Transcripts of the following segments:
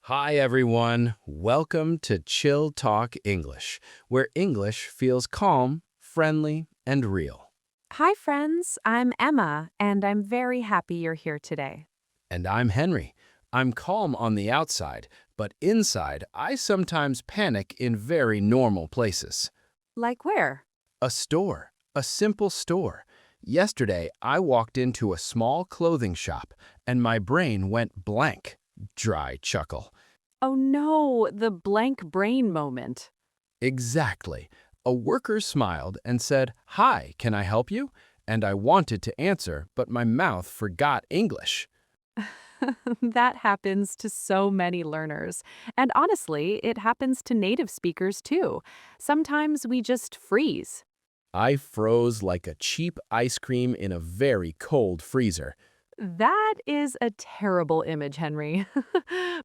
Hi, everyone. Welcome to Chilltalk English, where English feels calm, friendly, and real. Hi, friends. I'm Emma, and I'm very happy you're here today. And I'm Henry. I'm calm on the outside, but inside, I sometimes panic in very normal places. Like where? A store, a simple store. Yesterday, I walked into a small clothing shop, and my brain went blank. Dry chuckle. Oh no, the blank brain moment. Exactly. A worker smiled and said, "Hi, can I help you?" And I wanted to answer, but my mouth forgot English. That happens to so many learners. And honestly, it happens to native speakers too. Sometimes we just freeze. I froze like a cheap ice cream in a very cold freezer. That is a terrible image, Henry.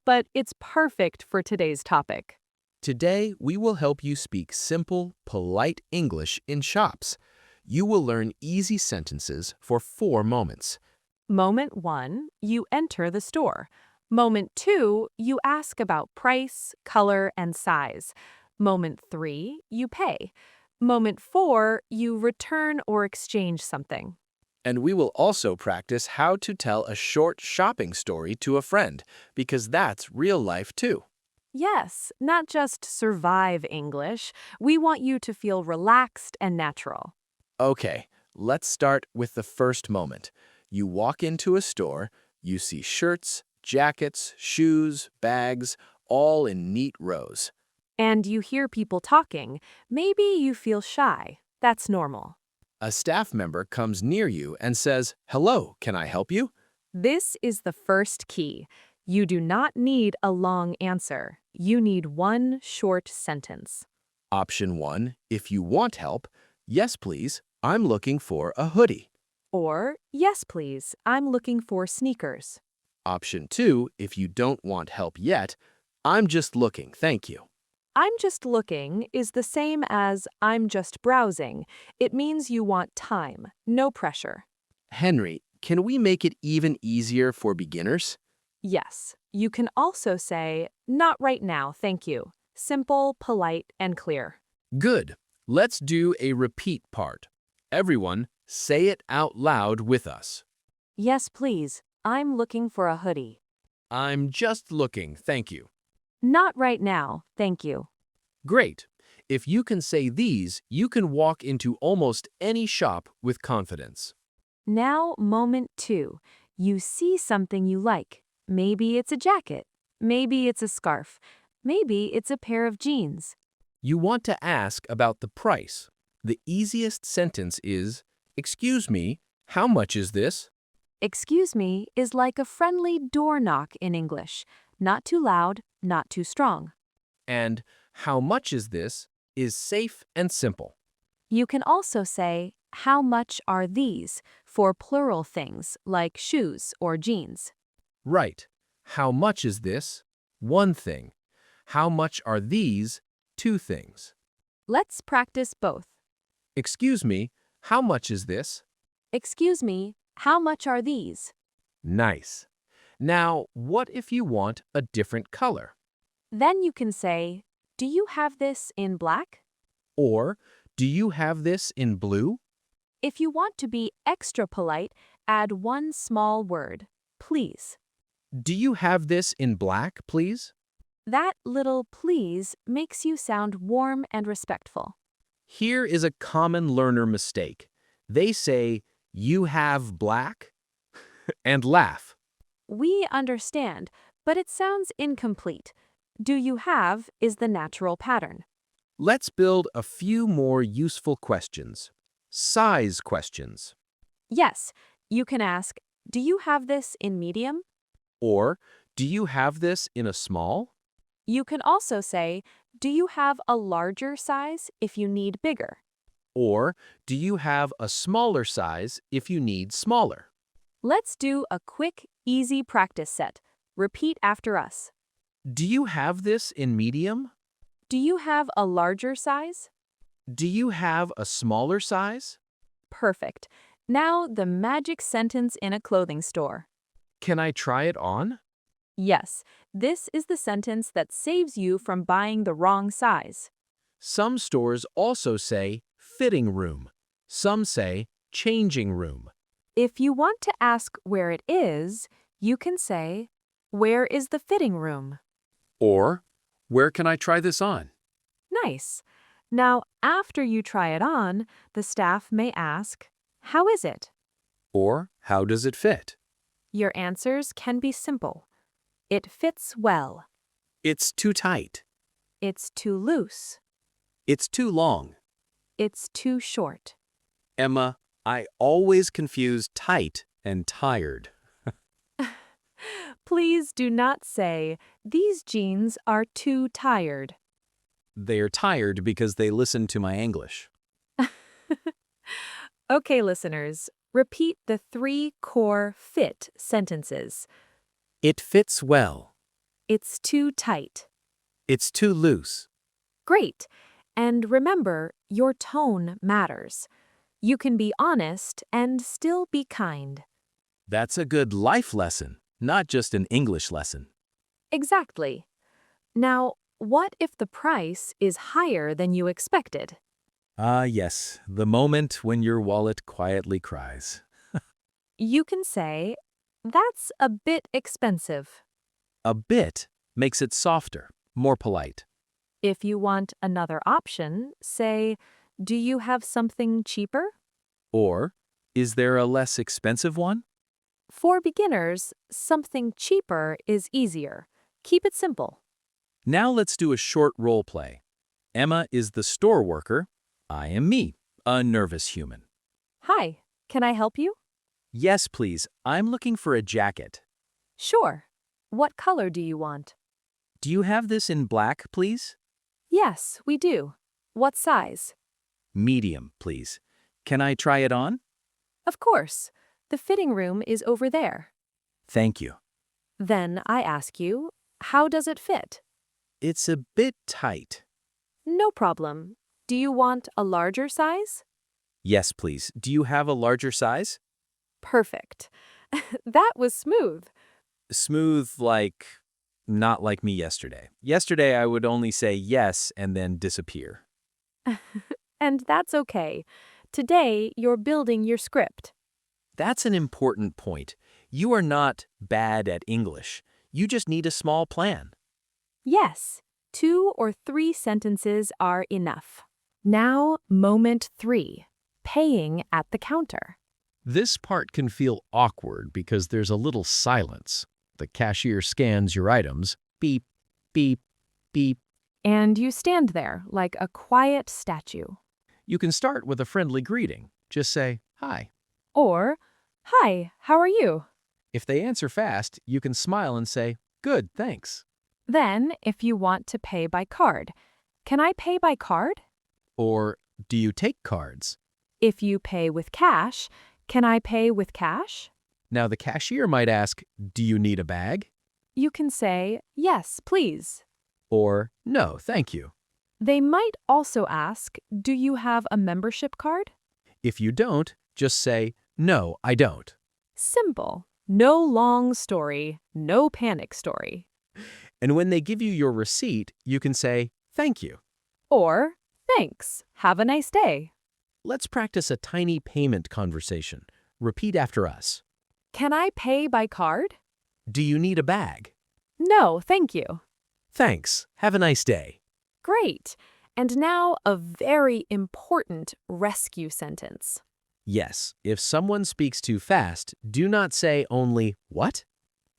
But it's perfect for today's topic. Today, we will help you speak simple, polite English in shops. You will learn easy sentences for 4 moments. Moment 1, you enter the store. Moment 2, you ask about price, color, and size. Moment 3, you pay. Moment 4, you return or exchange something. And we will also practice how to tell a short shopping story to a friend, because that's real life too. Yes, not just survive English. We want you to feel relaxed and natural. Okay, let's start with the first moment. You walk into a store, you see shirts, jackets, shoes, bags, all in neat rows. And you hear people talking. Maybe you feel shy. That's normal. A staff member comes near you and says, "Hello, can I help you?" This is the first key. You do not need a long answer. You need one short sentence. Option 1, if you want help, "Yes, please, I'm looking for a hoodie." Or, yes, please, I'm looking for sneakers. Option 2, if you don't want help yet, "I'm just looking, thank you." I'm just looking is the same as I'm just browsing. It means you want time, no pressure. Henry, can we make it even easier for beginners? Yes, you can also say, not right now, thank you. Simple, polite, and clear. Good. Let's do a repeat part. Everyone, say it out loud with us. Yes, please, I'm looking for a hoodie. I'm just looking, thank you. Not right now, thank you. Great. If you can say these, you can walk into almost any shop with confidence. Now, moment 2. You see something you like. Maybe it's a jacket. Maybe it's a scarf. Maybe it's a pair of jeans. You want to ask about the price. The easiest sentence is, "Excuse me, how much is this?" Excuse me is like a friendly door knock in English. Not too loud, not too strong. And "How much is this?" is safe and simple. You can also say, how much are these, for plural things like shoes or jeans. Right. How much is this? One thing. How much are these? Two things. Let's practice both. Excuse me, how much is this? Excuse me, how much are these? Nice. Now, what if you want a different color? Then you can say, do you have this in black? Or, do you have this in blue? If you want to be extra polite, add one small word, please. Do you have this in black, please? That little please makes you sound warm and respectful. Here is a common learner mistake. They say, "You have black?" and laugh. We understand, but it sounds incomplete. Do you have is the natural pattern. Let's build a few more useful questions. Size questions. Yes, you can ask, do you have this in medium? Or, do you have this in a small? You can also say, do you have a larger size if you need bigger? Or, do you have a smaller size if you need smaller? Let's do a quick, easy practice set. Repeat after us. Do you have this in medium? Do you have a larger size? Do you have a smaller size? Perfect. Now the magic sentence in a clothing store. Can I try it on? Yes, this is the sentence that saves you from buying the wrong size. Some stores also say fitting room. Some say changing room. If you want to ask where it is, you can say, "Where is the fitting room?" Or, where can I try this on? Nice. Now, after you try it on, the staff may ask, "How is it?" Or, how does it fit? Your answers can be simple. It fits well. It's too tight. It's too loose. It's too long. It's too short. Emma, I always confuse tight and tired. Please do not say, "These jeans are too tired." They are tired because they listen to my English. Okay, listeners, repeat the 3 core fit sentences. It fits well. It's too tight. It's too loose. Great. And remember, your tone matters. You can be honest and still be kind. That's a good life lesson, not just an English lesson. Exactly. Now, what if the price is higher than you expected? Ah, yes, the moment when your wallet quietly cries. You can say, "That's a bit expensive." A bit makes it softer, more polite. If you want another option, say, "Do you have something cheaper?" Or, is there a less expensive one? For beginners, something cheaper is easier. Keep it simple. Now let's do a short role play. Emma is the store worker. I am me, a nervous human. Hi, can I help you? Yes, please. I'm looking for a jacket. Sure. What color do you want? Do you have this in black, please? Yes, we do. What size? Medium, please. Can I try it on? Of course. The fitting room is over there. Thank you. Then I ask you, how does it fit? It's a bit tight. No problem. Do you want a larger size? Yes, please. Do you have a larger size? Perfect. That was smooth. Smooth like, not like me yesterday. Yesterday I would only say yes and then disappear. And that's okay. Today, you're building your script. That's an important point. You are not bad at English. You just need a small plan. Yes, 2 or 3 sentences are enough. Now, moment 3, paying at the counter. This part can feel awkward because there's a little silence. The cashier scans your items. Beep, beep, beep. And you stand there like a quiet statue. You can start with a friendly greeting. Just say, hi. Or, "Hi, how are you?" If they answer fast, you can smile and say, good, thanks. Then, if you want to pay by card, "Can I pay by card?" Or, do you take cards? If you pay with cash, "Can I pay with cash?" Now the cashier might ask, do you need a bag? You can say, "Yes, please." Or, no, thank you. They might also ask, "Do you have a membership card?" If you don't, just say, no, I don't. Simple. No long story, no panic story. And when they give you your receipt, you can say, thank you. Or, "Thanks, have a nice day." Let's practice a tiny payment conversation. Repeat after us. "Can I pay by card?" Do you need a bag? "No, thank you." Thanks. Have a nice day. Great. And now a very important rescue sentence. Yes, if someone speaks too fast, do not say only, what?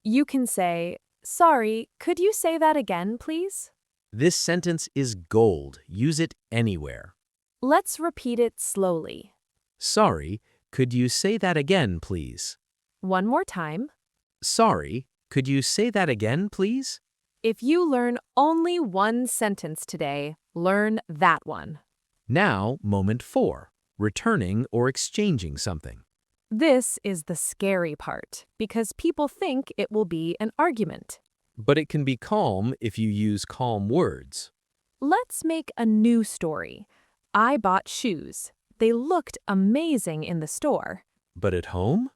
You can say, "Sorry, could you say that again, please?" This sentence is gold. Use it anywhere. Let's repeat it slowly. Sorry, could you say that again, please? One more time. Sorry, could you say that again, please? If you learn only one sentence today, learn that one. Now, moment 4, returning or exchanging something. This is the scary part because people think it will be an argument. But it can be calm if you use calm words. Let's make a new story. I bought shoes. They looked amazing in the store. But at home?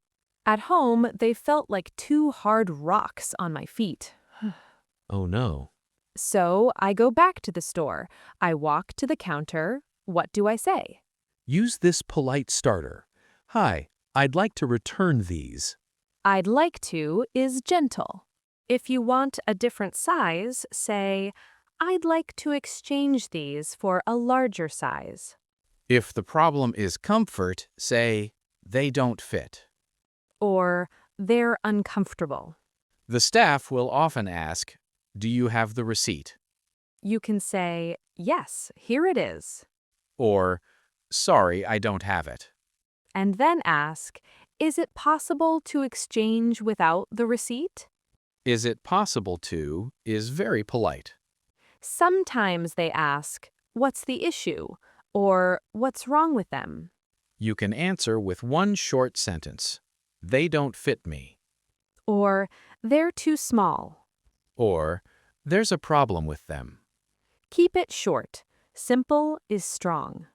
At home, they felt like two hard rocks on my feet. Oh no. So I go back to the store. I walk to the counter. What do I say? Use this polite starter. Hi, I'd like to return these. I'd like to is gentle. If you want a different size, say, I'd like to exchange these for a larger size. If the problem is comfort, say, they don't fit. Or, they're uncomfortable. The staff will often ask, do you have the receipt? You can say, yes, here it is. Or, sorry, I don't have it. And then ask, is it possible to exchange without the receipt? Is it possible to is very polite. Sometimes they ask, what's the issue? Or what's wrong with them? You can answer with one short sentence. They don't fit me. Or they're too small. Or, there's a problem with them. Keep it short. Simple is strong.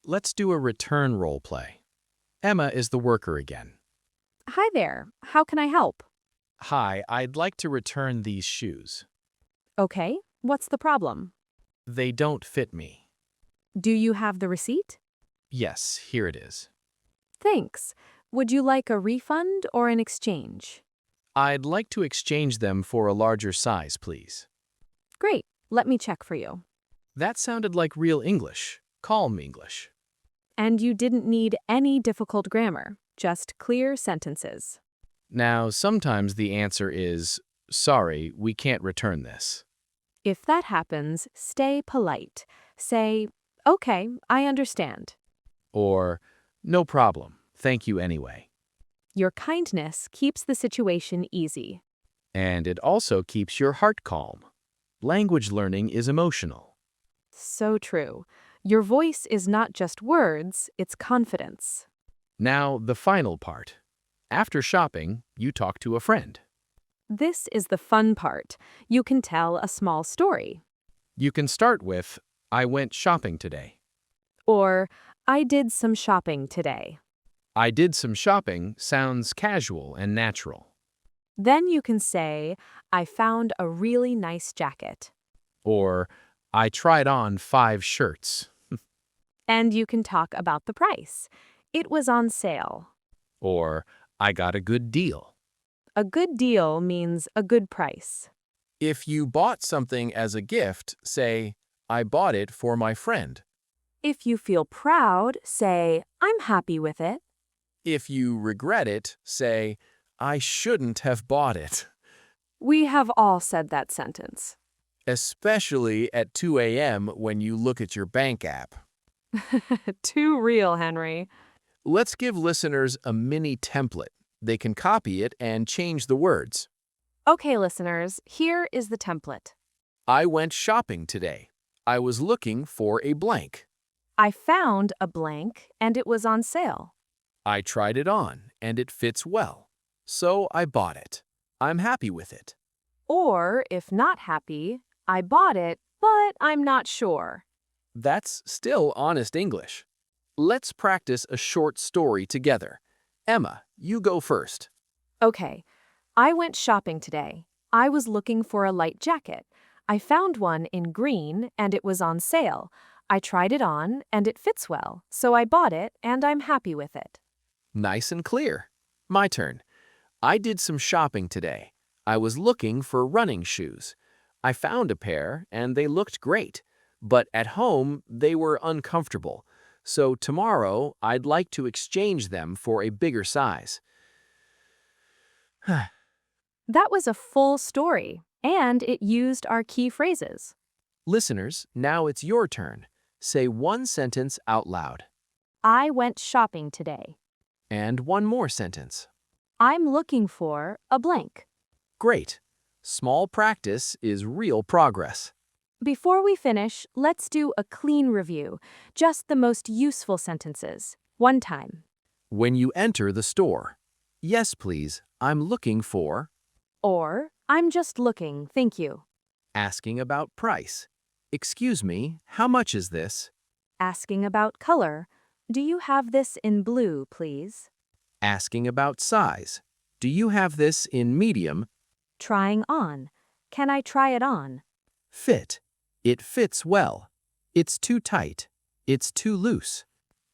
Let's do a return role play. Emma is the worker again. Hi there, how can I help? Hi, I'd like to return these shoes. Okay, what's the problem? They don't fit me. Do you have the receipt? Yes, here it is. Thanks. Would you like a refund or an exchange? I'd like to exchange them for a larger size, please. Great, let me check for you. That sounded like real English. Calm English. And you didn't need any difficult grammar, just clear sentences. Now, sometimes the answer is, sorry, we can't return this. If that happens, stay polite. Say, okay, I understand. Or, no problem, thank you anyway. Your kindness keeps the situation easy. And it also keeps your heart calm. Language learning is emotional. So true. Your voice is not just words, it's confidence. Now, the final part. After shopping, you talk to a friend. This is the fun part. You can tell a small story. You can start with, I went shopping today. Or, I did some shopping today. I did some shopping sounds casual and natural. Then you can say, I found a really nice jacket. Or, I tried on 5 shirts. And you can talk about the price. It was on sale. Or, I got a good deal. A good deal means a good price. If you bought something as a gift, say, I bought it for my friend. If you feel proud, say, I'm happy with it. If you regret it, say, I shouldn't have bought it. We have all said that sentence. Especially at 2 a.m. when you look at your bank app. Too real, Henry. Let's give listeners a mini template. They can copy it and change the words. Okay, listeners, here is the template. I went shopping today. I was looking for a blank. I found a blank and it was on sale. I tried it on and it fits well. So I bought it. I'm happy with it. Or, if not happy, I bought it, but I'm not sure. That's still honest English. Let's practice a short story together. Emma, you go first. Okay, I went shopping today. I was looking for a light jacket. I found one in green and it was on sale. I tried it on and it fits well, so I bought it and I'm happy with it. Nice and clear. My turn. I did some shopping today. I was looking for running shoes. I found a pair and they looked great, but at home they were uncomfortable. So tomorrow I'd like to exchange them for a bigger size. That was a full story, and it used our key phrases. Listeners, now it's your turn. Say one sentence out loud. I went shopping today. And one more sentence. I'm looking for a blank. Great. Small practice is real progress. Before we finish, let's do a clean review, just the most useful sentences. One time. When you enter the store. Yes, please. I'm looking for. Or, I'm just looking, thank you. Asking about price. Excuse me, how much is this? Asking about color. Do you have this in blue, please? Asking about size. Do you have this in medium? Trying on. Can I try it on? Fit. It fits well. It's too tight. It's too loose.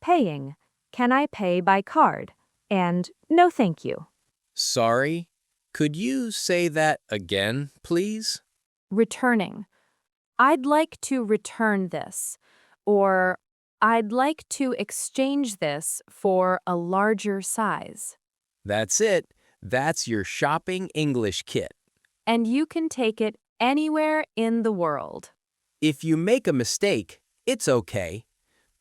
Paying. Can I pay by card? And no thank you. Sorry. Could you say that again, please? Returning. I'd like to return this. Or I'd like to exchange this for a larger size. That's it. That's your shopping English kit. And you can take it anywhere in the world. If you make a mistake, it's okay.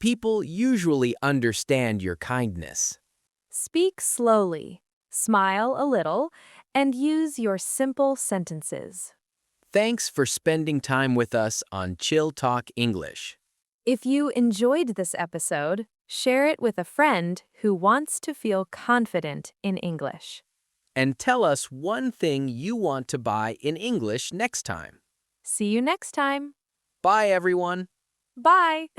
People usually understand your kindness. Speak slowly, smile a little, and use your simple sentences. Thanks for spending time with us on Chilltalk English. If you enjoyed this episode, share it with a friend who wants to feel confident in English. And tell us one thing you want to buy in English next time. See you next time. Bye, everyone. Bye.